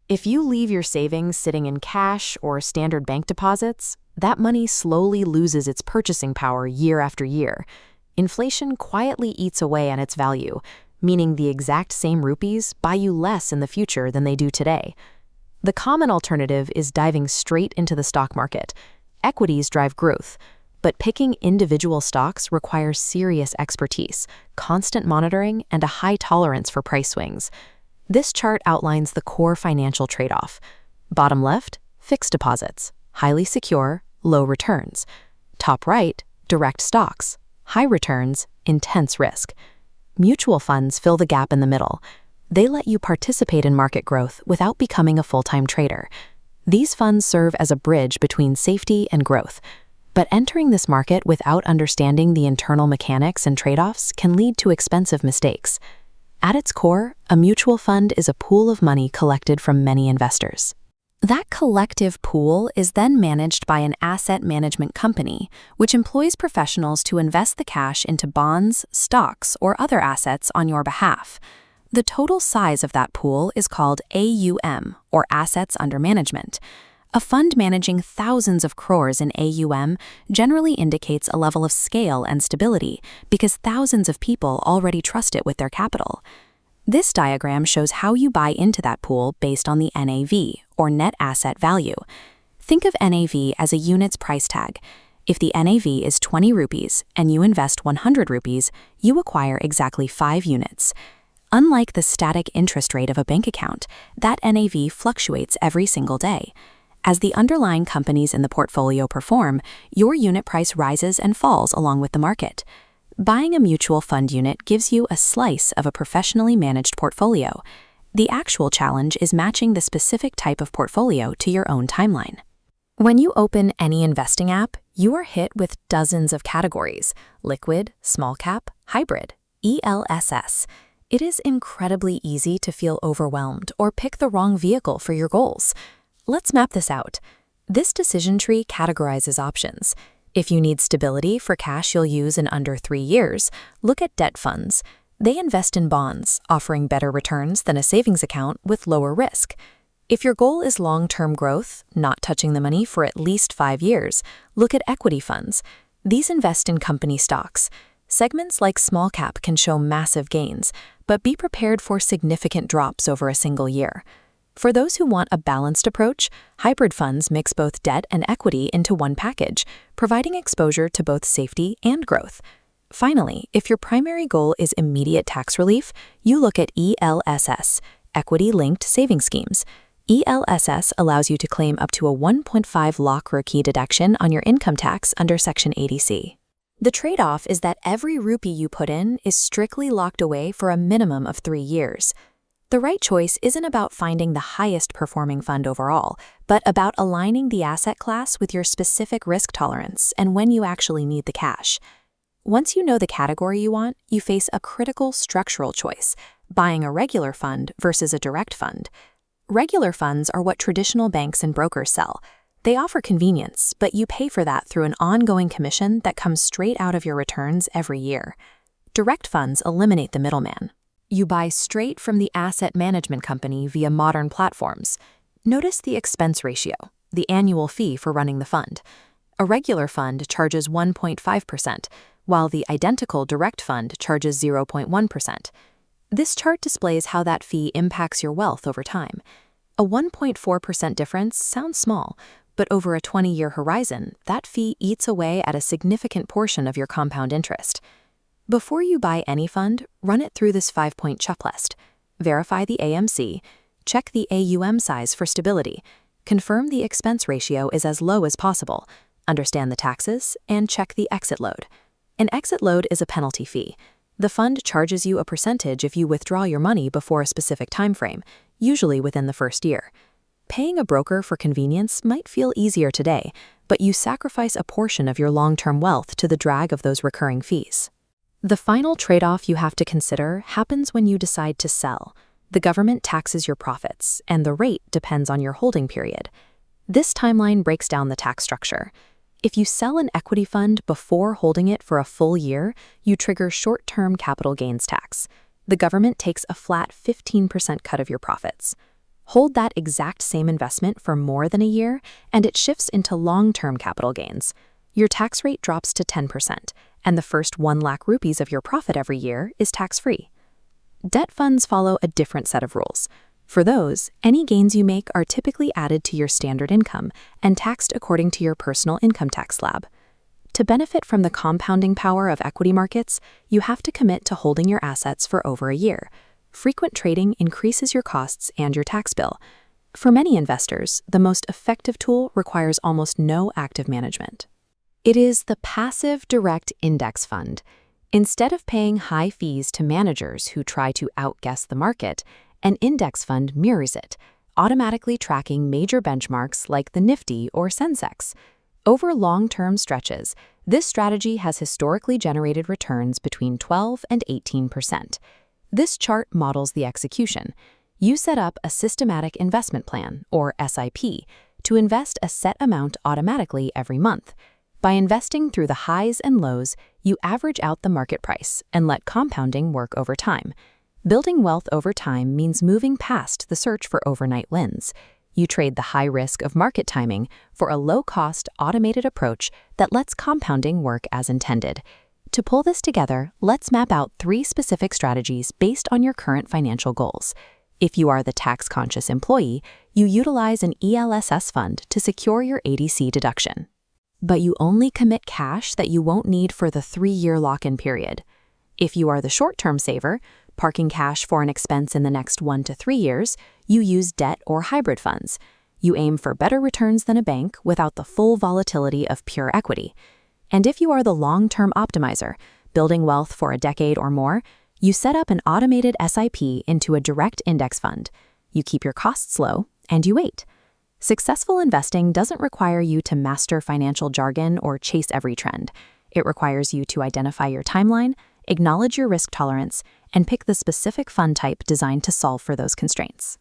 If you leave your savings sitting in cash or standard bank deposits, that money slowly loses its purchasing power year after year. Inflation quietly eats away at its value, meaning the exact same rupees buy you less in the future than they do today. The common alternative is diving straight into the stock market. Equities drive growth, but picking individual stocks requires serious expertise, constant monitoring, and a high tolerance for price swings. This chart outlines the core financial trade-off. Bottom left, fixed deposits, highly secure, low returns. Top right, direct stocks, high returns, intense risk. Mutual funds fill the gap in the middle. They let you participate in market growth without becoming a full-time trader. These funds serve as a bridge between safety and growth. But entering this market without understanding the internal mechanics and trade-offs can lead to expensive mistakes. At its core, a mutual fund is a pool of money collected from many investors. That collective pool is then managed by an asset management company, which employs professionals to invest the cash into bonds, stocks, or other assets on your behalf. The total size of that pool is called AUM, or Assets Under Management. A fund managing thousands of crores in AUM generally indicates a level of scale and stability because thousands of people already trust it with their capital. This diagram shows how you buy into that pool based on the NAV, or net asset value. Think of NAV as a unit's price tag. If the NAV is 20 rupees and you invest 100 rupees, you acquire exactly 5 units. Unlike the static interest rate of a bank account, that NAV fluctuates every single day. As the underlying companies in the portfolio perform, your unit price rises and falls along with the market. Buying a mutual fund unit gives you a slice of a professionally managed portfolio. The actual challenge is matching the specific type of portfolio to your own timeline. When you open any investing app, you are hit with dozens of categories: liquid, small cap, hybrid, ELSS. It is incredibly easy to feel overwhelmed or pick the wrong vehicle for your goals. Let's map this out. This decision tree categorizes options. If you need stability for cash you'll use in under 3 years, look at debt funds. They invest in bonds, offering better returns than a savings account with lower risk. If your goal is long-term growth, not touching the money for at least 5 years, look at equity funds. These invest in company stocks. Segments like small cap can show massive gains, but be prepared for significant drops over a single year. For those who want a balanced approach, hybrid funds mix both debt and equity into one package, providing exposure to both safety and growth. Finally, if your primary goal is immediate tax relief, you look at ELSS, equity-linked saving schemes. ELSS allows you to claim up to a 1.5 lakh rupee deduction on your income tax under Section 80C. The trade-off is that every rupee you put in is strictly locked away for a minimum of 3 years. The right choice isn't about finding the highest performing fund overall, but about aligning the asset class with your specific risk tolerance and when you actually need the cash. Once you know the category you want, you face a critical structural choice: buying a regular fund versus a direct fund. Regular funds are what traditional banks and brokers sell. They offer convenience, but you pay for that through an ongoing commission that comes straight out of your returns every year. Direct funds eliminate the middleman. You buy straight from the asset management company via modern platforms. Notice the expense ratio, the annual fee for running the fund. A regular fund charges 1.5%, while the identical direct fund charges 0.1%. This chart displays how that fee impacts your wealth over time. A 1.4% difference sounds small, but over a 20-year horizon, that fee eats away at a significant portion of your compound interest. Before you buy any fund, run it through this 5-point checklist. Verify the AMC, check the AUM size for stability, confirm the expense ratio is as low as possible, understand the taxes, and check the exit load. An exit load is a penalty fee. The fund charges you a percentage if you withdraw your money before a specific time frame, usually within the first year. Paying a broker for convenience might feel easier today, but you sacrifice a portion of your long-term wealth to the drag of those recurring fees. The final trade-off you have to consider happens when you decide to sell. The government taxes your profits, and the rate depends on your holding period. This timeline breaks down the tax structure. If you sell an equity fund before holding it for a full year, you trigger short-term capital gains tax. The government takes a flat 15% cut of your profits. Hold that exact same investment for more than a year, and it shifts into long-term capital gains. Your tax rate drops to 10%, and the first 1 lakh rupees of your profit every year is tax-free. Debt funds follow a different set of rules. For those, any gains you make are typically added to your standard income and taxed according to your personal income tax slab. To benefit from the compounding power of equity markets, you have to commit to holding your assets for over a year. Frequent trading increases your costs and your tax bill. For many investors, the most effective tool requires almost no active management. It is the passive direct index fund. Instead of paying high fees to managers who try to outguess the market, an index fund mirrors it, automatically tracking major benchmarks like the Nifty or Sensex. Over long-term stretches, this strategy has historically generated returns between 12 and 18%. This chart models the execution. You set up a systematic investment plan, or SIP, to invest a set amount automatically every month. By investing through the highs and lows, you average out the market price and let compounding work over time. Building wealth over time means moving past the search for overnight wins. You trade the high risk of market timing for a low-cost, automated approach that lets compounding work as intended. To pull this together, let's map out 3 specific strategies based on your current financial goals. If you are the tax-conscious employee, you utilize an ELSS fund to secure your ADC deduction. But you only commit cash that you won't need for the 3-year lock-in period. If you are the short-term saver, parking cash for an expense in the next 1 to 3 years, you use debt or hybrid funds. You aim for better returns than a bank without the full volatility of pure equity. And if you are the long-term optimizer, building wealth for a decade or more, you set up an automated SIP into a direct index fund. You keep your costs low, and you wait. Successful investing doesn't require you to master financial jargon or chase every trend. It requires you to identify your timeline, acknowledge your risk tolerance, and pick the specific fund type designed to solve for those constraints.